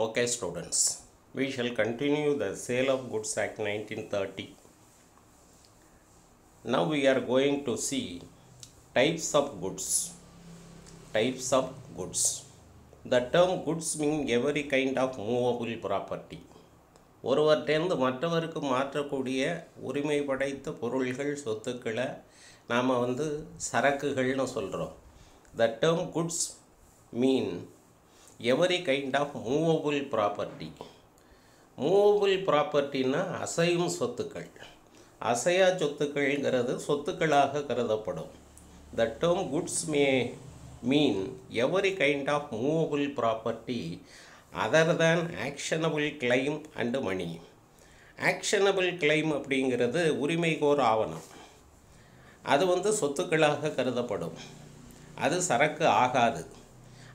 Okay, students, we shall continue the Sale of Goods Act 1930. Now we are going to see types of goods. Types of goods. The term goods means every kind of movable property. ஒருவர்கிட்டேருந்து மற்றவருக்கு மாற்றக்கூடிய உரிமை படைத்த பொருள்கள் சொத்துக்களை நாம் சரக்குகள்னு சொல்கிறோம். The term goods mean every kind of movable property. Movable ப்ராப்பர்ட்டின்னா அசையும் சொத்துக்கள். அசையா சொத்துக்கள்ங்கிறது சொத்துக்களாக கருதப்படும். The term goods may mean every kind of movable property other than actionable claim and money. Actionable claim அப்படிங்கிறது உரிமைகோர் ஆவணம். அது சொத்துக்களாக கருதப்படும். அது சரக்கு ஆகாது.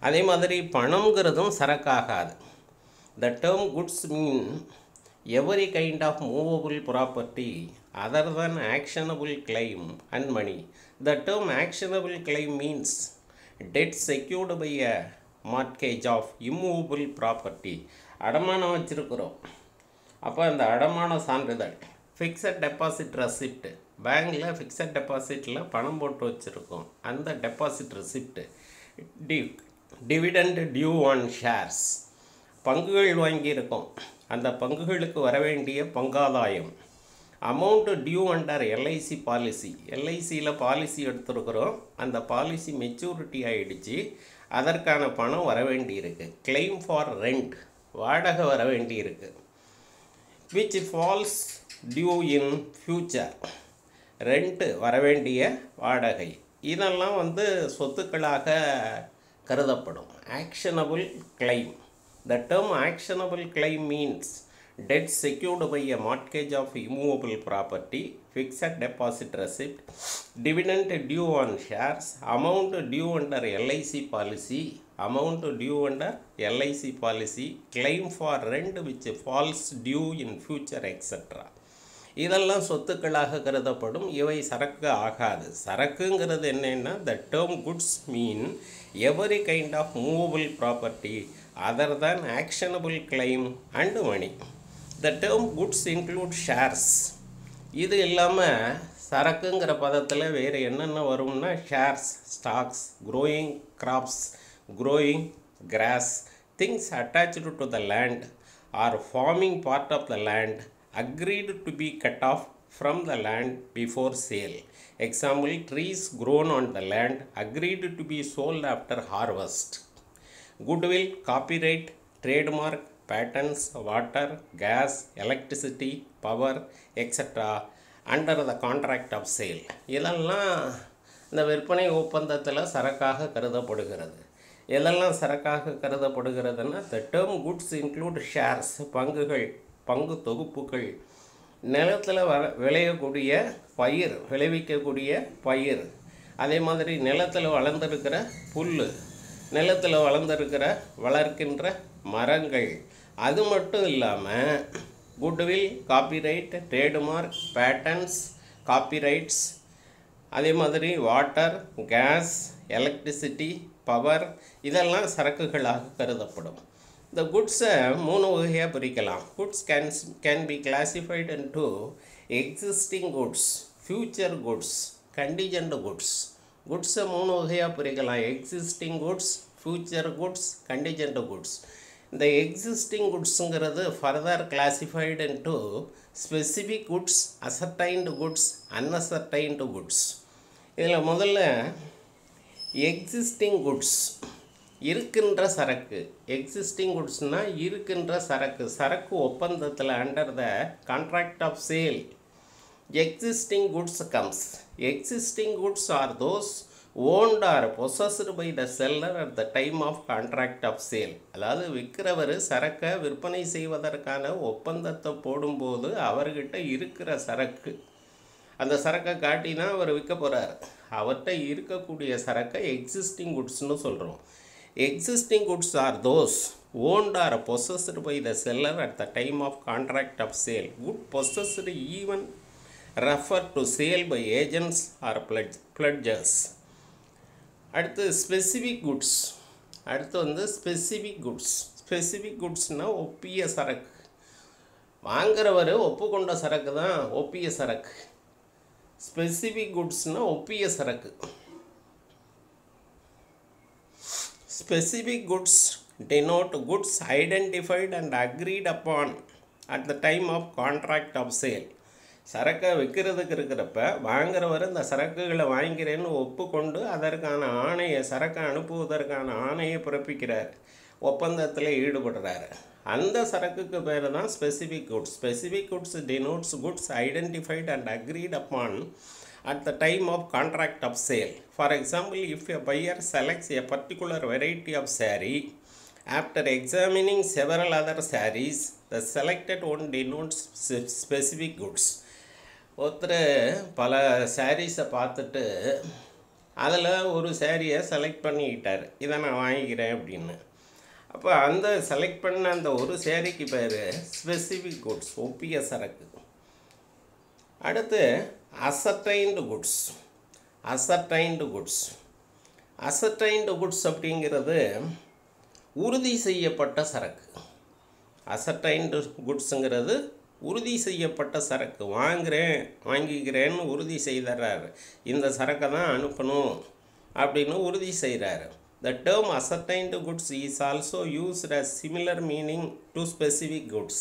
அதே மாதிரி பணம்ங்கிறதும் சரக்காகாது. The term goods mean every kind of movable property other than actionable claim and money. The term actionable claim means debt secured by a mortgage of immovable property. அடமானம் வச்சிருக்கிறோம். அப்போ அந்த அடமான சான்றிதழ் ஃபிக்ஸட் டெபாசிட் ரெசிப்ட், பேங்கில் fixed டெபாசிட்டில் பணம் போட்டு வச்சுருக்கோம். அந்த deposit receipt, dividend due on shares, பங்குகள் வாங்கியிருக்கோம், அந்த பங்குகளுக்கு வரவேண்டிய பங்காதாயம், amount due under LIC policy, எல்ஐசியில் பாலிசி எடுத்துருக்குறோம், அந்த பாலிசி மெச்சூரிட்டி ஆகிடுச்சு, அதற்கான பணம் வரவேண்டியிருக்கு, கிளைம் ஃபார் ரெண்ட், வாடகை வரவேண்டியிருக்கு, which falls due in future, rent வரவேண்டிய வாடகை, இதெல்லாம் சொத்துக்களாக கருதப்படும். Actionable claim. The term actionable claim means debt secured by a mortgage of immovable property, fixed deposit receipt, dividend due on shares, amount due under LIC policy, amount due under LIC policy, claim for rent which falls due in future, etc. இதெல்லாம் சொத்துக்களாக கருதப்படும். இவை சரக்கு ஆகாது. சரக்குங்கிறது என்னன்னா, the term goods mean every kind of movable property other than actionable claim and money. The term goods include shares. இது இல்லாமல் சரக்குங்கிற பதத்தில் வேறு என்னென்ன வரும்னா, shares, stocks, growing crops, growing grass, things attached to the land or forming part of the land agreed to be cut off from the land before sale. Example, trees grown on the land agreed to be sold after harvest. Goodwill, copyright, trademark, patents, water, gas, electricity, power, etc. under the contract of sale. இதெல்லாம் இந்த விற்பனை ஒப்பந்தத்தில் சரக்காக கருதப்படுகிறது. இதெல்லாம் சரக்காக கருதப்படுகிறதுனா, the term goods include shares, பங்குகள், பங்கு தொகுப்புகள், நிலத்தில் விளையக்கூடிய பயிர், விளைவிக்கக்கூடிய பயிர், அதே மாதிரி நிலத்தில் வளர்ந்துருக்கிற புல், நிலத்தில் வளர்க்கின்ற மரங்கள், அது மட்டும் இல்லாமல் goodwill, copyright, trademark, patents, copyrights, அதே மாதிரி வாட்டர், கேஸ், எலக்ட்ரிசிட்டி, பவர், இதெல்லாம் சரக்குகளாக கருதப்படும். இந்த குட்ஸை 3 வகையாக பிரிக்கலாம். Goods can be classified into existing goods, future goods, contingent goods. குட்ஸை 3 வகையாக பிரிக்கலாம். Existing goods, future goods, contingent goods. இந்த எக்ஸிஸ்டிங் குட்ஸுங்கிறது further classified into specific goods, ascertained goods, unascertained goods. இதில் முதல்ல எக்ஸிஸ்டிங் குட்ஸ், இருக்கின்ற சரக்கு. எக்ஸிஸ்டிங் குட்ஸ்னால் இருக்கின்ற சரக்கு, சரக்கு ஒப்பந்தத்தில் under the contract of sale. Existing goods comes. Existing goods are those owned or possessed by the seller at the time of contract of sale. அதாவது விற்கிறவர் சரக்கை விற்பனை செய்வதற்கான ஒப்பந்தத்தை போடும்போது அவர்கிட்ட இருக்கிற சரக்கு, அந்த சரக்கை காட்டினா அவர் விற்க போகிறார், அவர்கிட்ட இருக்கக்கூடிய சரக்கை எக்ஸிஸ்டிங் குட்ஸ்னு சொல்கிறோம். Existing goods are those owned or possessed by the seller at the time of contract of sale. Good possessed even refer to sale by agents or pledgers. அடுத்து ஸ்பெசிஃபிக் குட்ஸ். அடுத்து ஸ்பெசிஃபிக் குட்ஸ். ஸ்பெசிஃபிக் குட்ஸ்னால் ஒப்பிய சரக்கு. வாங்குறவர் ஒப்புக்கொண்ட சரக்கு தான் ஒப்பிய சரக்கு. Specific குட்ஸ்னால் ஒப்பிய சரக்கு. Specific goods denote goods identified and agreed upon at the time of contract of sale. சரக்கை விற்கிறதுக்கு இருக்கிறப்ப வாங்குறவர் இந்த சரக்குகளை வாங்கிறேன்னு ஒப்புக்கொண்டு அதற்கான ஆணையை, சரக்கை அனுப்புவதற்கான ஆணையை பிறப்பிக்கிறார், ஒப்பந்தத்தில் ஈடுபடுறாரு. அந்த சரக்குக்கு பேர் தான் specific goods. Specific goods denotes goods identified and agreed upon at the time of contract of sale. For example, if a buyer selects a particular variety of saree after examining several other sarees, the selected one denotes specific goods. ஒருத்தர் பல சாரீஸை பார்த்துட்டு அதில் ஒரு சாரியை select பண்ணிக்கிட்டார், இதை நான் வாங்கிக்கிறேன் அப்படின்னு. அப்போ அந்த செலக்ட் பண்ண அந்த ஒரு சாரிக்கு பேர் ஸ்பெசிஃபிக் குட்ஸ், ஒப்பிய சரக்கு. அடுத்து அசர்டைன்டு குட்ஸ். அசர்டைன்டு குட்ஸ் அப்படிங்கிறது உறுதி செய்யப்பட்ட சரக்கு. அசர்டைன்டு குட்ஸுங்கிறது உறுதி செய்யப்பட்ட சரக்கு. வாங்கிக்கிறேன்னு உறுதி செய்கிறார், இந்த சரக்கை தான் அனுப்பணும் அப்படின்னு உறுதி செய்கிறாரு. The term ascertained goods is also used as similar meaning to specific goods.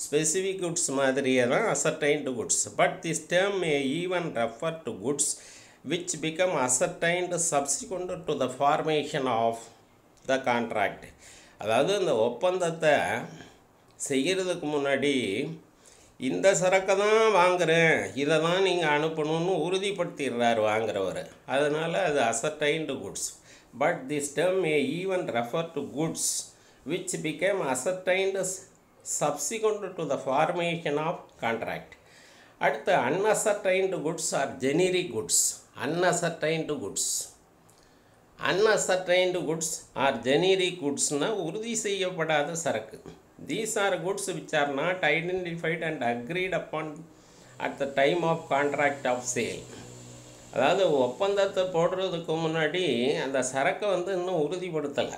Specific goods மாதிரியே தான் ascertained goods. But this term may even refer to goods which become ascertained subsequent to the formation of the contract. அதாவது இந்த ஒப்பந்தத்தை செய்கிறதுக்கு முன்னாடி இந்த சரக்கை தான் வாங்குகிறேன், இதை தான் நீங்கள் அனுப்பணும்னு உறுதிப்படுத்திடுறார் வாங்குறவர். அதனால் அது ascertained goods. But this term may even refer to goods which became ascertained subsequent to the formation of contract. அடுத்து unascertained goods or generic goods. Unascertained goods or generic goodsனா உறுதி செய்யப்படாத சரக்கு. These are goods which are not identified and agreed upon at the time of contract of sale. அதாவது ஒப்பந்தத்தை போடுறதுக்கு முன்னாடி அந்த சரக்கை இன்னும் உறுதிப்படுத்தலை.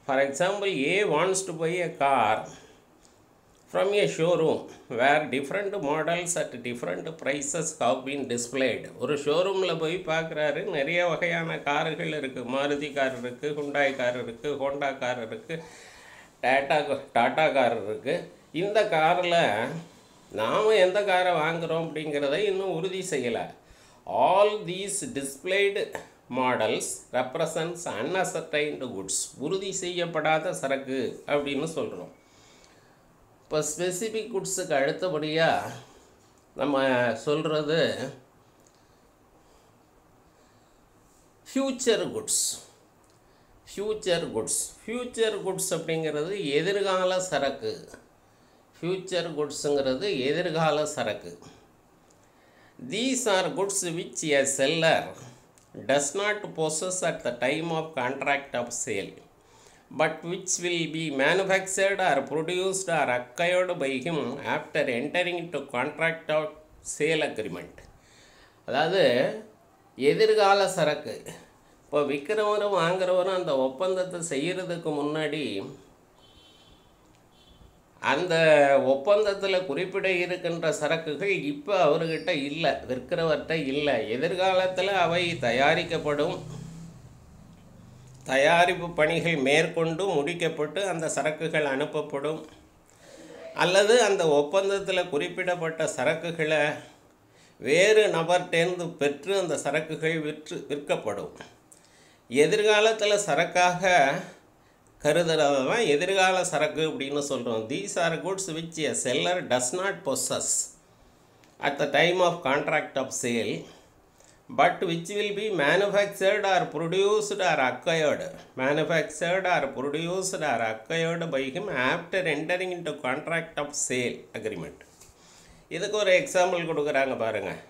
For example, A wants to buy a car from a showroom where different models at different prices have been displayed. ஒரு ஷோரூமில் போய் பார்க்குறாரு, நிறைய வகையான கார்கள் இருக்குது. மாருதி கார் இருக்குது, ஹுண்டாய் கார் இருக்குது, ஹோண்டா கார் இருக்குது, டாட்டா கார் இருக்குது. இந்த காரில் நாம் எந்த காரை வாங்குகிறோம் அப்படிங்கிறத இன்னும் உறுதி செய்யலை. All these displayed models represents unascertained goods. உறுதி செய்யப்படாத சரக்கு அப்படின்னு சொல்கிறோம். இப்போ ஸ்பெசிஃபிக் குட்ஸுக்கு அடுத்தபடியாக நம்ம சொல்கிறது ஃப்யூச்சர் குட்ஸ். ஃப்யூச்சர் குட்ஸ் அப்படிங்கிறது எதிர்கால சரக்கு. ஃப்யூச்சர் குட்ஸுங்கிறது எதிர்கால சரக்கு. These are goods which a seller does not possess at the time of contract of sale, but which will be manufactured or produced or acquired by him after entering into contract of sale agreement. அதாவது எதிர்கால சரக்கு. இப்போ விற்கிறவரும் வாங்குறவரும் அந்த ஒப்பந்தத்தை செய்கிறதுக்கு முன்னாடி அந்த ஒப்பந்தத்தில் குறிப்பிட இருக்கின்ற சரக்குகள் இப்போ அவர்கிட்ட இல்லை, விற்கிறவர்கிட்ட இல்லை. எதிர்காலத்தில் அவை தயாரிக்கப்படும், தயாரிப்பு பணிகள் மேற்கொண்டு முடிக்கப்பட்டு அந்த சரக்குகள் அனுப்பப்படும், அல்லது அந்த ஒப்பந்தத்தில் குறிப்பிடப்பட்ட சரக்குகளை வேறு நபர்கிட்டேருந்து பெற்று அந்த சரக்குகள் விற்கப்படும். எதிர்காலத்தில் சரக்காக கருதுறது தான் எதிர்கால சரக்கு அப்படின்னு சொல்கிறோம். These are goods which a seller does not possess at the time of contract of sale, but which will be manufactured or produced or acquired by him after entering into contract of sale agreement. இதுக்கு ஒரு example கொடுக்குறாங்க பாருங்கள்.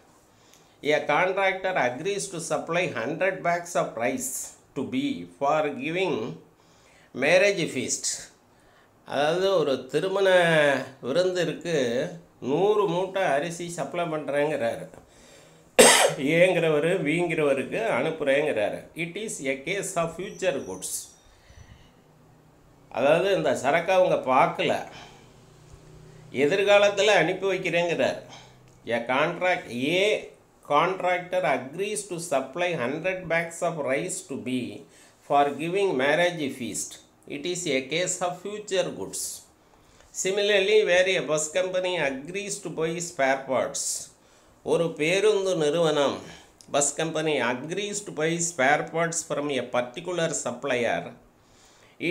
A contractor agrees to supply 100 bags of rice to B for giving marriage feast. அதாவது ஒரு திருமண விருந்திற்கு 100 மூட்டை அரிசி சப்ளை பண்ணுறேங்கிறாரு. ஏங்கிறவர் வீங்கிறவருக்கு அனுப்புகிறேங்கிறாரு. It is a case of future goods. அதாவது இந்த சரக்கை அவங்க பார்க்கல, எதிர்காலத்தில் அனுப்பி வைக்கிறேங்கிறார். A contractor agrees to supply 100 bags of rice to B for giving marriage feast. It is a case of future goods. Similarly, where a bus company agrees to buy spare parts. ஒரு பேருந்து நிறுவனம், bus company agrees to buy spare parts from a particular supplier.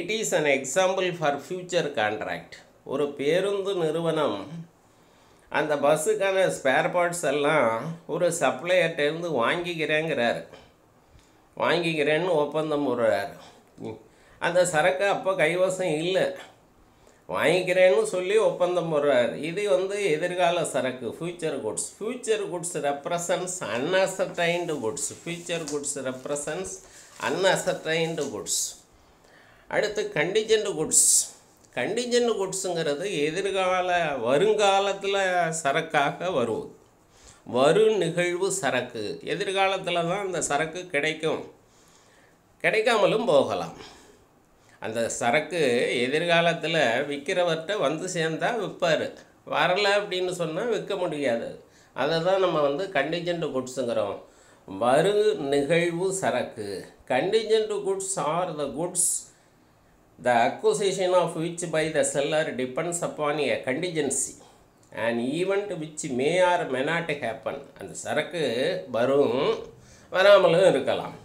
It is an example for future contract. ஒரு பேருந்து நிறுவனம் அந்த பஸ்ஸுக்கான spare parts எல்லாம் ஒரு சப்ளையர்கிட்டேருந்து வாங்கிக்கிறேன்னு ஒப்பந்தம் போடுறார். அந்த சரக்கு அப்போ கைவசம் இல்லை, வாங்கிக்கிறேன்னு சொல்லி ஒப்பந்தம் போடுறார். இது எதிர்கால சரக்கு, future goods. Future goods represents unascertained goods. Future goods represents unascertained goods. அடுத்து கண்டிஜென்ட் குட்ஸ். கண்டிஜென்ட் குட்ஸுங்கிறது வருங்காலத்தில் சரக்காக வரும் நிகழ்வு சரக்கு. எதிர்காலத்தில் தான் அந்த சரக்கு கிடைக்கும், கிடைக்காமலும் போகலாம். அந்த சரக்கு எதிர்காலத்தில் விற்கிறவர்கிட்ட சேர்ந்தால் விற்பார், வரலை அப்படின்னு சொன்னால் விற்க முடியாது. அதை தான் நம்ம கண்டிஜென்ட் குட்ஸுங்கிறோம், வரு நிகழ்வு சரக்கு. Contingent goods R the goods the acquisition of which by the seller depends upon a contingency, an event which may or may not happen. அந்த சரக்கு வரும், வராமலும் இருக்கலாம்.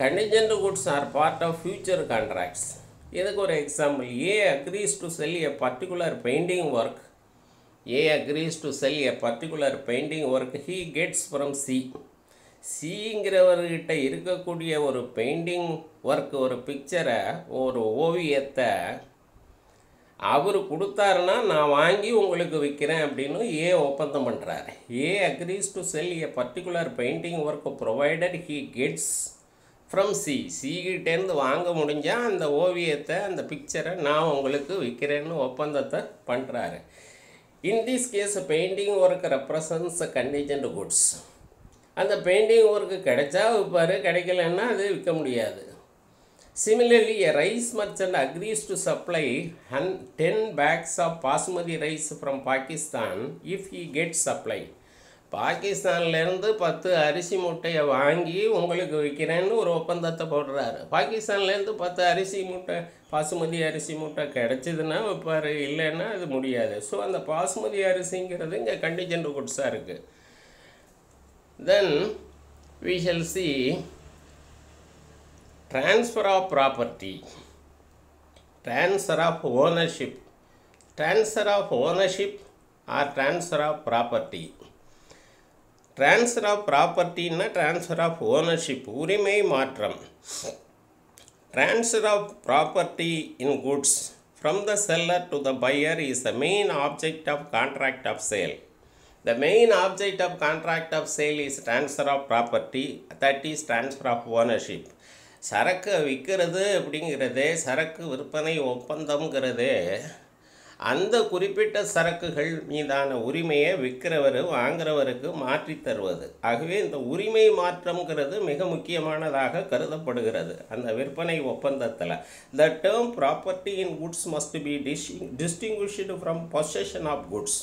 Contingent goods are part of future contracts. இதுக்கு ஒரு example. A agrees to sell a particular painting work. A agrees to sell a particular painting work he gets from C. சிங்கிறவர்கிட்ட இருக்கக்கூடிய ஒரு painting work, ஒரு பிக்சரை, ஒரு ஓவியத்தை அவர் கொடுத்தாருன்னா நான் வாங்கி உங்களுக்கு விற்கிறேன் அப்படின்னு ஏ ஒப்பந்தம் பண்ணுறாரு. A agrees to sell a particular painting work provided he gets from C. சிகிட்டேருந்து வாங்க முடிஞ்சால் அந்த ஓவியத்தை, அந்த பிக்சரை நான் உங்களுக்கு விற்கிறேன்னு ஒப்பந்தத்தை பண்ணுறாரு. In this case painting work represents contingent goods. அந்த பெயிண்டிங் ஒர்க்கு கிடைச்சா விற்பார், கிடைக்கலன்னா அது விற்க முடியாது. Similarly a rice merchant agrees to supply 10 bags of basmati rice from Pakistan if he get supply. பாகிஸ்தான்லேருந்து 10 அரிசி மூட்டையை வாங்கி உங்களுக்கு விற்கிறேன்னு ஒரு ஒப்பந்தத்தை போடுறாரு. பாகிஸ்தான்லேருந்து 10 அரிசி மூட்டை, பாசுமதி அரிசி மூட்டை கிடைச்சிதுன்னா விற்பார், இல்லைன்னா அது முடியாது. ஸோ அந்த பாசுமதி அரிசிங்கிறது இங்கே கண்டிஜென்ட் குட்ஸாக இருக்குது. Then we shall see transfer of property, transfer of ownership, transfer of ownership or transfer of property. Transfer of property na transfer of ownership, உரிமை மாற்றம். Transfer of property in goods from the seller to the buyer is the main object of contract of sale. The main object of contract of sale is transfer of property, that is transfer of ownership. சரக்கு விற்கிறது அப்படிங்கிறது, சரக்கு விற்பனை ஒப்பந்தம்ங்கிறது அந்த குறிப்பிட்ட சரக்குகள் மீதான உரிமையை விற்கிறவர் வாங்குறவருக்கு மாற்றி தருவது. ஆகவே இந்த உரிமை மாற்றம்ங்கிறது மிக முக்கியமானதாக கருதப்படுகிறது அந்த விற்பனை ஒப்பந்தத்தில். The term property in goods must be distinguished from possession of goods.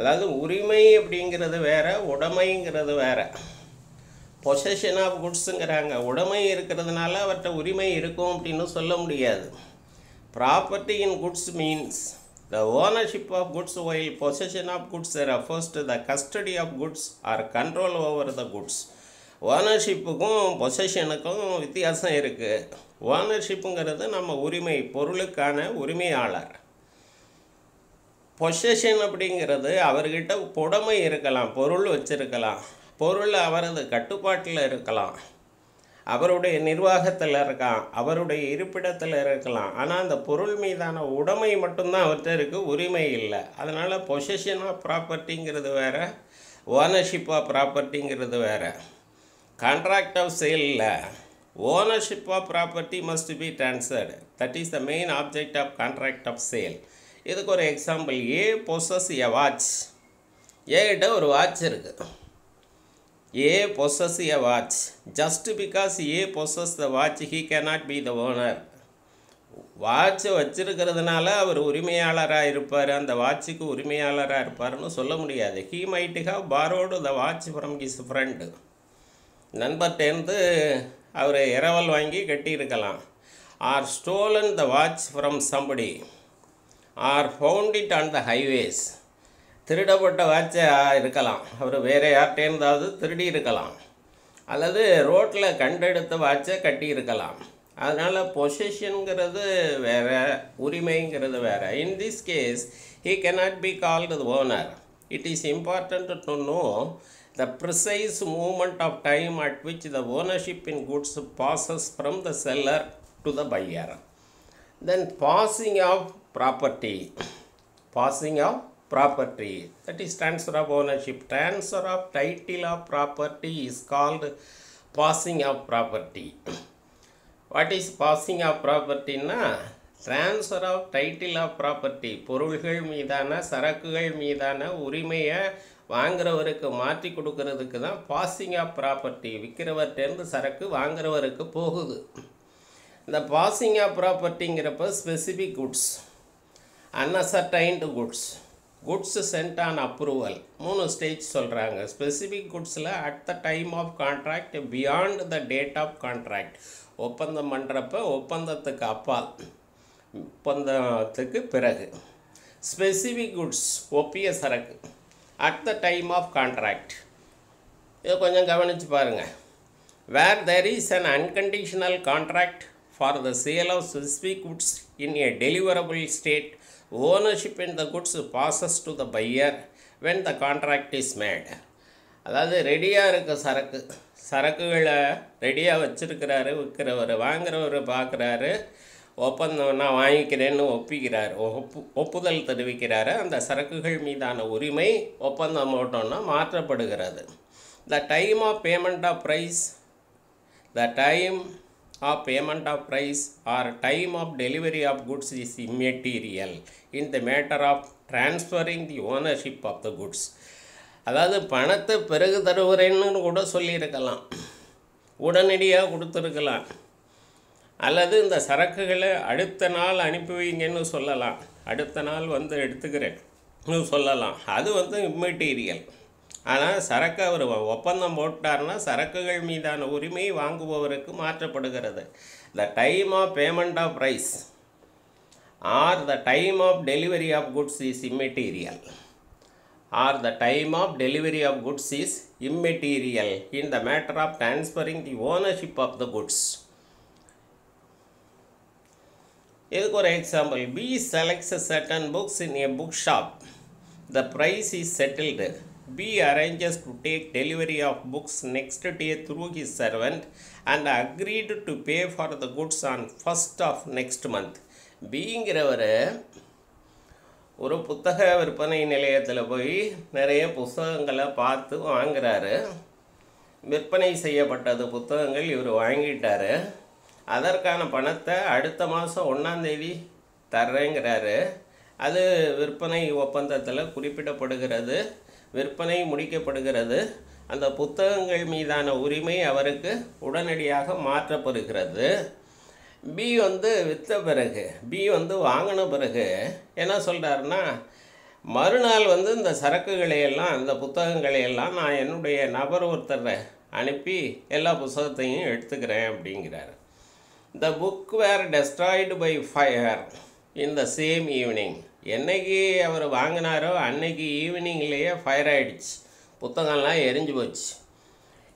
அதாவது உரிமை அப்படிங்கிறது வேறு, உடைமைங்கிறது வேறு. பொசஷன் ஆஃப் குட்ஸுங்கிறாங்க, உடைமை இருக்கிறதுனால அவர்கிட்ட உரிமை இருக்கும் அப்படின்னு சொல்ல முடியாது. Property in goods means the ownership of goods, while possession of goods refers to the custody of goods or control over the goods. ஓனர்ஷிப்புக்கும் பொசஷனுக்கும் வித்தியாசம் இருக்குது. ஓனர்ஷிப்புங்கிறது நம்ம உரிமை, பொருளுக்கான உரிமையாளர். பொசஷன் அப்படிங்கிறது அவர்கிட்ட உடைமை இருக்கலாம், பொருள் வச்சுருக்கலாம், பொருள் அவரது கட்டுப்பாட்டில் இருக்கலாம், அவருடைய நிர்வாகத்தில் இருக்கலாம், அவருடைய இருப்பிடத்தில் இருக்கலாம். ஆனால் அந்த பொருள் மீதான உடைமை மட்டும்தான் அவர்கிட்ட இருக்குது, உரிமை இல்லை. அதனால் பொசஷன் ஆஃப் ப்ராப்பர்ட்டிங்கிறது வேறு, ஓனர்ஷிப் ஆஃப் ப்ராப்பர்ட்டிங்கிறது வேறு. கான்ட்ராக்ட் ஆஃப் சேலில் ownership of property must be transferred, that is the main object of contract of sale. இதுக்கு ஒரு example. A possess a watch. ஏகிட்ட ஒரு வாட்ச் இருக்குது. A possess a watch. Just because A possess the watch he cannot be the owner. வாட்சை வச்சிருக்கிறதுனால அவர் உரிமையாளராக இருப்பார், அந்த வாட்சுக்கு உரிமையாளராக இருப்பார்னு சொல்ல முடியாது. He might have borrowed the watch from his friend. நண்பர்கிட்டேருந்து அவர் இரவல் வாங்கி கட்டியிருக்கலாம். Or stolen the watch from somebody or found it on the highways. திருடப்பட்ட வாட்சை இருக்கலாம், அவர் வேறு யார்கிட்டேருந்தாவது திருடி இருக்கலாம், அல்லது ரோட்டில் கண்டெடுத்த வாட்சை கட்டியிருக்கலாம். அதனால் பொசிஷனுங்கிறது வேறு, உரிமைங்கிறது வேறு. In this case he cannot be called the owner. It is important to know the precise moment of time at which the ownership in goods passes from the seller to the buyer. Then passing of property, that is transfer of ownership. Transfer of title of property is called passing of property. What is passing of property na? Transfer of title of property. பொருள்கள் மீதான, சரக்குகள் மீதான உரிமையை வாங்குறவருக்கு மாற்றி கொடுக்கறதுக்கு தான் passing of property. விற்கிறவர்கிட்டேருந்து சரக்கு வாங்குறவருக்கு போகுது. இந்த பாசிங் ஆஃப் ப்ராப்பர்ட்டிங்கிறப்ப specific goods, unascertained goods, goods sent on approval, 3 stage சொல்கிறாங்க. ஸ்பெசிஃபிக் குட்ஸில் at the time of contract, beyond the date of contract. ஒப்பந்தம் பண்ணுறப்ப ஒப்பந்தத்துக்கு அப்பால், ஒப்பந்தத்துக்கு பிறகு. ஸ்பெசிஃபிக் குட்ஸ் ஒப்பிய சரக்கு at the time of contract. இதை கொஞ்சம் கவனித்து பாருங்கள். Where there is an unconditional contract for the sale of specific goods in a deliverable state, ownership in the goods passes to the buyer when the contract is made. அதாவது ரெடியாக இருக்க சரக்குகளை ரெடியாக வச்சுருக்கிறாரு விற்கிறவர். வாங்குறவர் பார்க்குறாரு, ஒப்பந்தம் நான் வாங்கிக்கிறேன்னு ஒப்பிக்கிறார், ஒப்புதல் தெரிவிக்கிறாரு. அந்த சரக்குகள் மீதான உரிமை ஒப்பந்தம் போட்டோன்னா மாற்றப்படுகிறது. The time of payment of price, or time of delivery of goods is immaterial in the matter of transferring the ownership of the goods. அதாவது பணத்தை பிறகு தருகிறேன்னு கூட சொல்லியிருக்கலாம், உடனடியாக கொடுத்துருக்கலாம், அல்லது இந்த சரக்குகளை அடுத்த நாள் அனுப்பி வைங்கன்னு சொல்லலாம், அடுத்த நாள் வந்து எடுத்துக்கிறேன்னு சொல்லலாம். அது இம்மெட்டீரியல். ஆனால் சரக்கு அவர் ஒப்பந்தம் போட்டார்னா சரக்குகள் மீதான உரிமை வாங்குபவருக்கு மாற்றப்படுகிறது. The time of payment of price or the time of delivery of goods is immaterial. in the matter of transferring the ownership of the goods. இதுக்கு ஒரு example. B selects certain books in a bookshop. The price is settled. B arranges to take delivery of books next day through his servant and agreed to pay for the goods on 1st of next month. Bங்கிறவர் ஒரு புத்தக விற்பனை நிலையத்தில் போய் நிறைய புத்தகங்களை பார்த்து வாங்குறாரு. விற்பனை செய்யப்பட்டது புத்தகங்கள் இவர் வாங்கிட்டார். அதற்கான பணத்தை அடுத்த மாதம் 1ஆம் தேதி தர்றேங்கிறாரு. அது விற்பனை ஒப்பந்தத்தில் குறிப்பிடப்படுகிறது. விற்பனை முடிக்கப்படுகிறது. அந்த புத்தகங்கள் மீதான உரிமை அவருக்கு உடனடியாக மாற்றப்படுகிறது. பி விற்ற பிறகு, பி வாங்கின பிறகு என்ன சொல்கிறாருன்னா, மறுநாள் இந்த சரக்குகளையெல்லாம், அந்த புத்தகங்களையெல்லாம் நான் என்னுடைய நபர் ஒருத்தரை அனுப்பி எல்லா புத்தகத்தையும் எடுத்துக்கிறேன் அப்படிங்கிறார். The book were destroyed by fire in the same evening. என்னைக்கு அவர் வாங்கினாரோ அன்னைக்கு ஈவினிங்லேயே ஃபயர் ஆகிடுச்சு, புத்தகம்லாம் எரிஞ்சு போச்சு.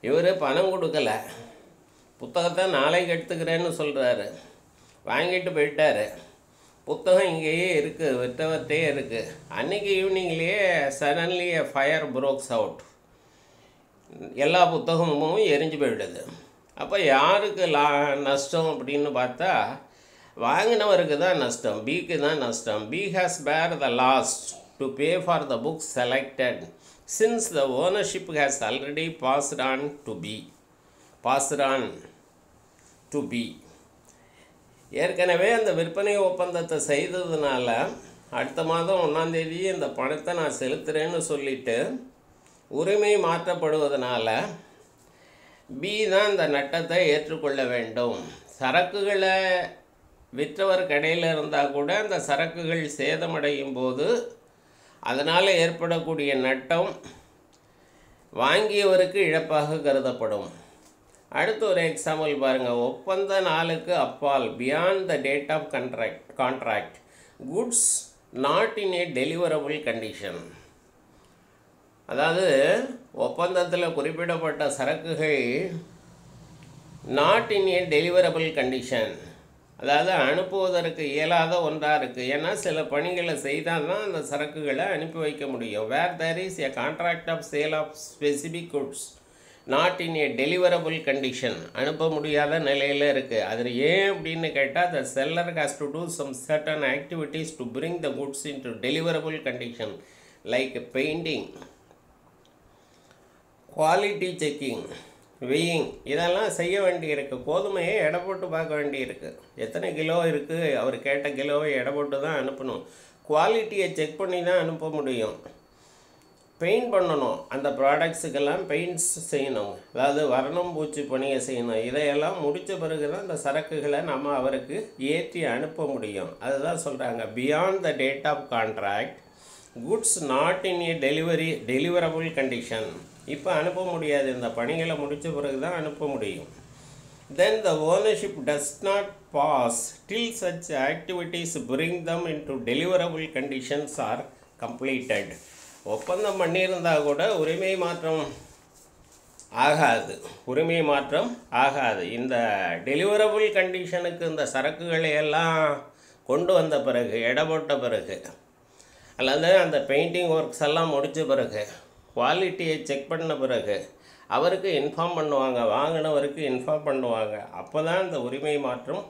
இவர் பணம் கொடுக்கலை, புத்தகத்தை நாளைக்கு எடுத்துக்கிறேன்னு சொல்கிறாரு. வாங்கிட்டு போயிட்டார். புத்தகம் இங்கேயே இருக்குது, விற்றவர்கிட்டே இருக்குது. அன்றைக்கி ஈவினிங்லேயே சடன்லி எ ஃபயர் ப்ரோக்ஸ் அவுட். எல்லா புத்தகமும் எரிஞ்சு போயிடுது. அப்போ யாருக்கு நஷ்டம் அப்படின்னு பார்த்தா வாங்கினவருக்கு தான் நஷ்டம், பிக்கு தான் நஷ்டம். B has bear the loss to pay for the book selected since the ownership has already passed on to B. ஏற்கனவே அந்த விற்பனை ஒப்பந்தத்தை செய்ததுனால அடுத்த மாதம் 1ஆம் தேதி இந்த பணத்தை நான் செலுத்துகிறேன்னு சொல்லிவிட்டு உரிமை மாற்றப்படுவதனால பி தான் இந்த நட்டத்தை ஏற்றுக்கொள்ள வேண்டும். சரக்குகளை விற்றவர் கடையில் இருந்தால் கூட அந்த சரக்குகள் சேதமடையும் போது அதனால் ஏற்படக்கூடிய நட்டம் வாங்கியவருக்கு இழப்பாக கருதப்படும். அடுத்து ஒரு எக்ஸாம்பிள் பாருங்கள். ஒப்பந்த நாளுக்கு அப்பால் beyond the date of contract goods not in a deliverable condition. அதாவது ஒப்பந்தத்தில் குறிப்பிடப்பட்ட சரக்குகள் not in a deliverable condition, அதாவது அனுப்புவதற்கு இயலாத ஒன்றாக இருக்குது. ஏன்னா சில பணிகளை செய்தால் தான் அந்த சரக்குகளை அனுப்பி வைக்க முடியும். Where there is a contract of sale of specific goods not in a deliverable condition, அனுப்ப முடியாத நிலையில் இருக்குது. அதில் ஏன் அப்படின்னு கேட்டால் the seller has to do some certain activities to bring the goods in to deliverable condition like painting, quality checking, weighing, இதெல்லாம் செய்ய வேண்டியிருக்கு. கோதுமையை எடை போட்டு பார்க்க வேண்டியிருக்கு. எத்தனை கிலோ இருக்குது, அவர் கேட்ட கிலோவை எடை போட்டு தான் அனுப்பணும். குவாலிட்டியை செக் பண்ணி தான் அனுப்ப முடியும். பெயிண்ட் பண்ணணும், அந்த ப்ராடக்ட்ஸுக்கெல்லாம் பெயிண்ட்ஸ் செய்யணும், அதாவது வர்ணம் பூச்சி பணியை செய்யணும். இதையெல்லாம் முடித்த பிறகு தான் அந்த சரக்குகளை நம்ம அவருக்கு ஏற்றி அனுப்ப முடியும். அதுதான் சொல்கிறாங்க beyond the date of contract goods not in a deliverable condition. இப்போ அனுப்ப முடியாது, இந்த பணிகளை முடித்த பிறகு தான் அனுப்ப முடியும். Then the ownership does not pass till such activities bring them into deliverable conditions are completed. ஒப்பந்தம் பண்ணியிருந்தால் கூட உரிமை மாற்றம் ஆகாது. இந்த டெலிவரபிள் கண்டிஷனுக்கு இந்த சரக்குகளை எல்லாம் கொண்டு வந்த பிறகு, எடை போட்ட பிறகு, அல்லது அந்த பெயிண்டிங் ஒர்க்ஸ் எல்லாம் முடித்த பிறகு, குவாலிட்டியை செக் பண்ண பிறகு அவருக்கு இன்ஃபார்ம் பண்ணுவாங்க, வாங்கினவருக்கு இன்ஃபார்ம் பண்ணுவாங்க. அப்போ தான் இந்த உரிமை மாற்றம்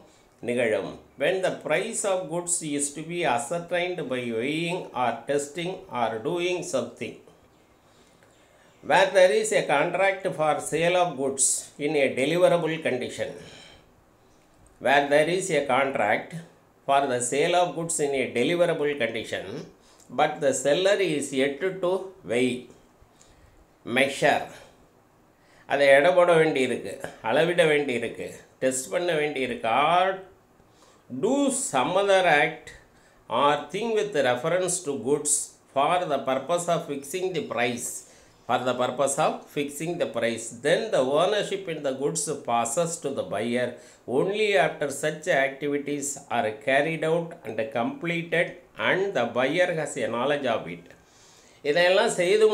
நிகழும். when the price of goods is to be ascertained by weighing or testing or doing something, where there is a contract for sale of goods in a deliverable condition, where there is a contract for the sale of goods in a deliverable condition, but the seller is yet to weigh, measure, அதை எடை போட வேண்டியிருக்கு, அளவிட வேண்டியிருக்கு, test பண்ண வேண்டியிருக்கு, or do some other act or thing with reference to goods for the purpose of fixing the price, then the ownership in the goods passes to the buyer only after such activities are carried out and completed and the buyer has a knowledge of it. இதையெல்லாம் செய்து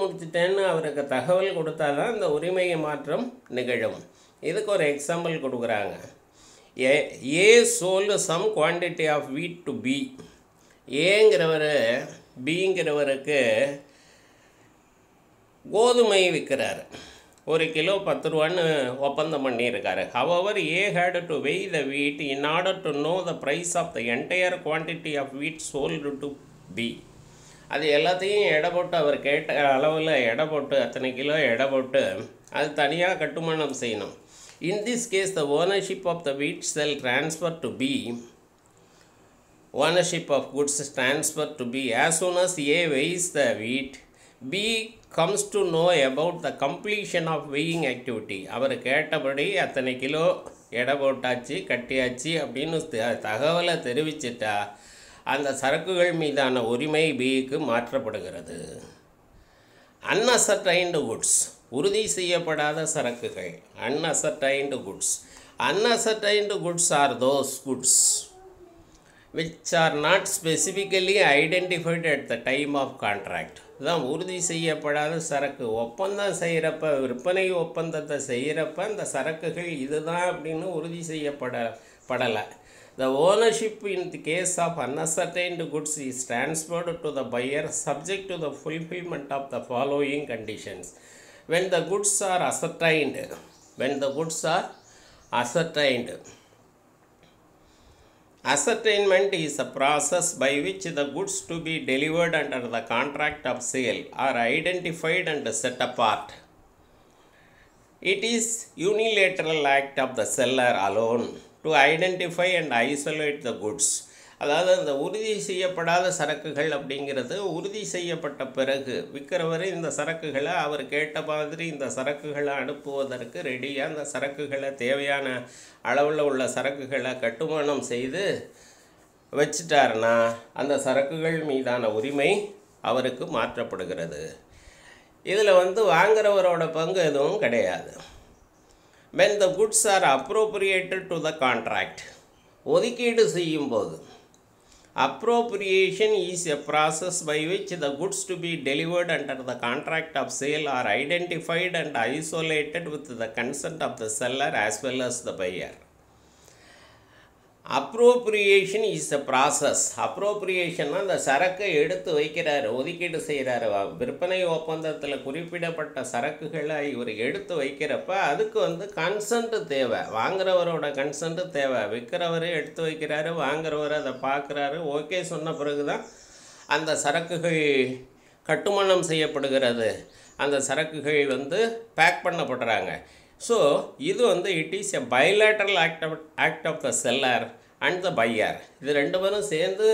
முடிச்சுட்டேன்னு அவருக்கு தகவல் கொடுத்தா தான் இந்த உரிமை மாற்றம் நிகழும். இதுக்கு ஒரு எக்ஸாம்பிள் கொடுக்குறாங்க. A sold some quantity of wheat to B. ஏங்கிறவர் பிங்கிறவருக்கு கோதுமை விற்கிறாரு. 1 கிலோ 10 ரூபான்னு ஒப்பந்தம் பண்ணியிருக்காரு. However A had to weigh the wheat in order to know the price of the entire quantity of wheat sold to B. அது எல்லாத்தையும் எடை போட்டு, அவர் கேட்ட அளவில் எடை போட்டு, அத்தனை கிலோ எடை போட்டு அது தனியாக கட்டுமானம் செய்யணும். In this case the ownership of the wheat sell transfer to B, ownership of goods transferred to B. As soon as A weighs the wheat, B comes to know about the completion of weighing activity. அவர் கேட்டபடி அத்தனை kilo எடை போட்டாச்சு, கட்டியாச்சு அப்படின்னு தகவலை தெரிவிச்சிட்டா அந்த சரக்குகள் மீதான உரிமை பிக்கு மாற்றப்படுகிறது. அன்அசர்டைன்டு குட்ஸ், உறுதி செய்யப்படாத சரக்குகள். Unascertained goods are those goods which are not specifically identified at the time of contract. இதுதான் உறுதி செய்யப்படாத சரக்கு. ஒப்பந்தம் செய்கிறப்ப, விற்பனை ஒப்பந்தத்தை செய்கிறப்ப அந்த சரக்குகள் இதுதான் அப்படின்னு உறுதி செய்யப்படலை. The ownership in the case of unascertained goods is transferred to the buyer subject to the fulfillment of the following conditions. When the goods are ascertained, ascertainment is a process by which the goods to be delivered under the contract of sale are identified and set apart. It is unilateral act of the seller alone to identify and isolate the goods அதாவது அந்த உறுதி செய்யப்படாத சரக்குகள் அப்படிங்கிறது உறுதி செய்யப்பட்ட பிறகு விற்கிறவர் இந்த சரக்குகளை அவர் கேட்ட மாதிரி இந்த சரக்குகளை அனுப்புவதற்கு ரெடியாக அந்த சரக்குகளை தேவையான அளவில் உள்ள சரக்குகளை கட்டுமானம் செய்து வச்சிட்டாருன்னா அந்த சரக்குகள் மீதான உரிமை அவருக்கு மாற்றப்படுகிறது. இதில் வாங்குறவரோட பங்கு எதுவும் கிடையாது. when the goods are appropriated to the contract, ஒதுக்கீடு செய்யும்போது appropriation is a process by which the goods to be delivered under the contract of sale are identified and isolated with the consent of the seller as well as the buyer. Appropriation is a process. Appropriation அந்த சரக்கை எடுத்து வைக்கிறாரு, ஒதுக்கீடு செய்கிறாரு. விற்பனை ஒப்பந்தத்தில் குறிப்பிடப்பட்ட சரக்குகளை இவர் எடுத்து வைக்கிறப்ப அதுக்கு கன்சன்ட் தேவை, வாங்குறவரோட கன்சன்ட் தேவை. விற்கிறவரே எடுத்து வைக்கிறாரு, வாங்குறவர் அதை பார்க்குறாரு, ஓகே சொன்ன பிறகு தான் அந்த சரக்குகள் கட்டுமானம் செய்யப்படுகிறது, அந்த சரக்குகள் பேக் பண்ணப்படுறாங்க. ஸோ இது it is a bilateral act of the seller and the buyer. இது ரெண்டு பேரும் சேர்ந்து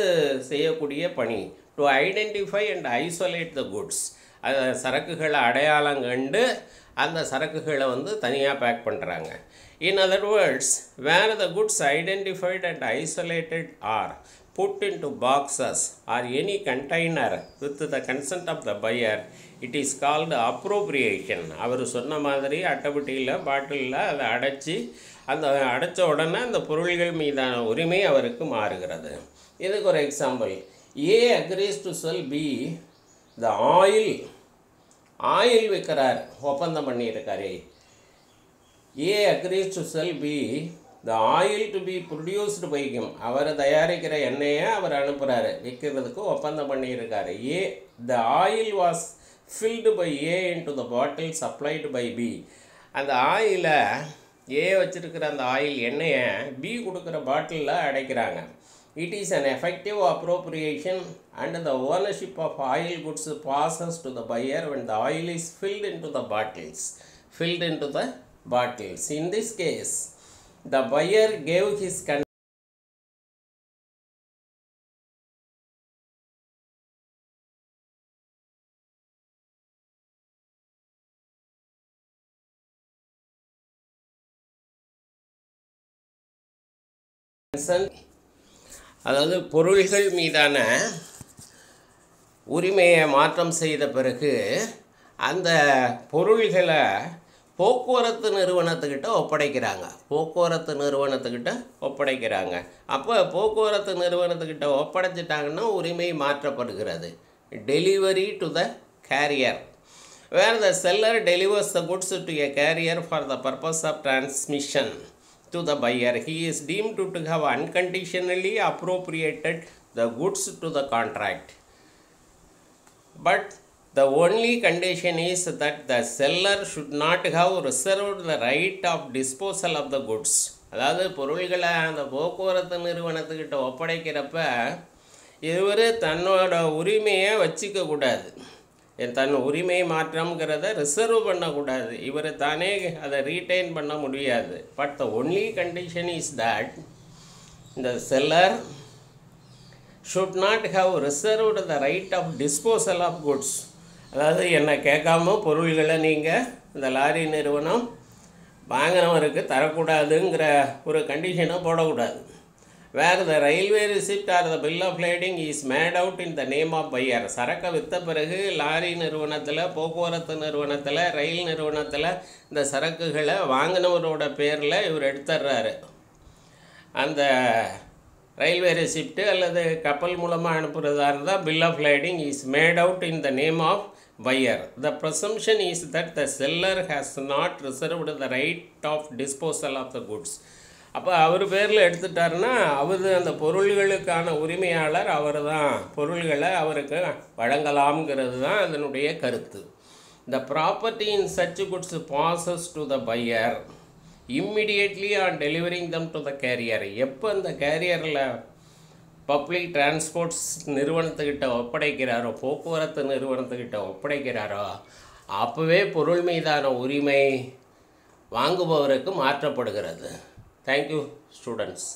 செய்யக்கூடிய பணி. To identify and isolate the goods, அந்த சரக்குகளை அடையாளம் கண்டு அந்த சரக்குகளை தனியாக பேக் பண்ணுறாங்க. In other words, where the goods identified and isolated are put into boxes or any container with the consent of the buyer, it is called appropriation. அவர் சொன்ன மாதிரி அட்டைப்பட்டியில் பாட்டிலில் அதை அடைச்சி அந்த அடைச்ச உடனே அந்த பொருள்கள் மீதான உரிமை அவருக்கு மாறுகிறது. இதுக்கு ஒரு example, A agrees to sell B the oil விற்கிறார், ஒப்பந்தம் பண்ணியிருக்காரு. A agrees to sell B the oil to be produced by him. அவர் தயாரிக்கிற எண்ணெயை அவர் அனுப்புகிறாரு, விற்கிறதுக்கு ஒப்பந்தம் பண்ணியிருக்காரு. the oil was filled by A into the bottle supplied by B. அந்த ஆயிலை A வச்சிருக்கிற அந்த ஆயில் எண்ணெயை B கொடுக்குற பாட்டிலில் அடைக்கிறாங்க. It is an effective appropriation and the ownership of oil goods passes to the buyer when the oil is filled into the bottles. In this case, the buyer gave his consent அதாவது பொருள்கள் மீதான உரிமையை மாற்றம் செய்த பிறகு அந்த பொருள்களை போக்குவரத்து நிறுவனத்துக்கிட்ட ஒப்படைக்கிறாங்க. அப்போ போக்குவரத்து நிறுவனத்துக்கிட்ட ஒப்படைச்சிட்டாங்கன்னா உரிமை மாற்றப்படுகிறது. Delivery to the carrier, where the seller delivers the goods to a carrier for the purpose of transmission to the buyer. He is deemed to have unconditionally appropriated the goods to the contract. But the only condition is that the seller should not have reserved the right of disposal of the goods. அதாவது பொருள்களை அந்த போக்குவரத்து நிறுவனத்துக்கிட்ட ஒப்படைக்கிறப்ப இவர் தன்னோட உரிமையை வச்சிக்க கூடாது, தன் உரிமை மாற்றம்ங்கிறத ரிசர்வ் பண்ணக்கூடாது, இவர் தானே அதை ரீட்டைன் பண்ண முடியாது. But the only condition is that the seller should not have reserved the right of disposal of goods. அதாவது என்னை கேட்காம பொருள்களை நீங்கள் இந்த லாரி நிறுவனம் வாங்கினவருக்கு தரக்கூடாதுங்கிற ஒரு கண்டிஷனை போடக்கூடாது. Where the railway receipt or the bill of lading is made out in the name of buyer. சரக்கை விற்ற பிறகு லாரி நிறுவனத்தில், போக்குவரத்து நிறுவனத்தில், ரயில் நிறுவனத்தில் இந்த சரக்குகளை வாங்கினவரோட பேரில் இவர் எடுத்துடுறாரு. அந்த ரயில்வே ரெசிப்ட் அல்லது கப்பல் மூலமாக அனுப்புகிறதா இருந்தால் bill of lading is made out in the name of buyer. The presumption is that the seller has not reserved the right of disposal of the goods. அப்போ அவர் பேரில் எடுத்துட்டாருன்னா அவர் அந்த பொருள்களுக்கான உரிமையாளர், அவர் தான் பொருள்களை அவருக்கு வழங்கலாம்ங்கிறது தான் அதனுடைய கருத்து. The property in such goods passes to the buyer immediately on delivering them to the carrier. எப்போ அந்த கேரியரில் பப்ளிக் டிரான்ஸ்போர்ட்ஸ் நிறுவனத்துக்கிட்ட ஒப்படைக்கிறாரோ, போக்குவரத்து நிறுவனத்துக்கிட்ட ஒப்படைக்கிறாரோ, அப்போவே பொருள் மீதான உரிமை வாங்குபவருக்கு மாற்றப்படுகிறது. Thank you students.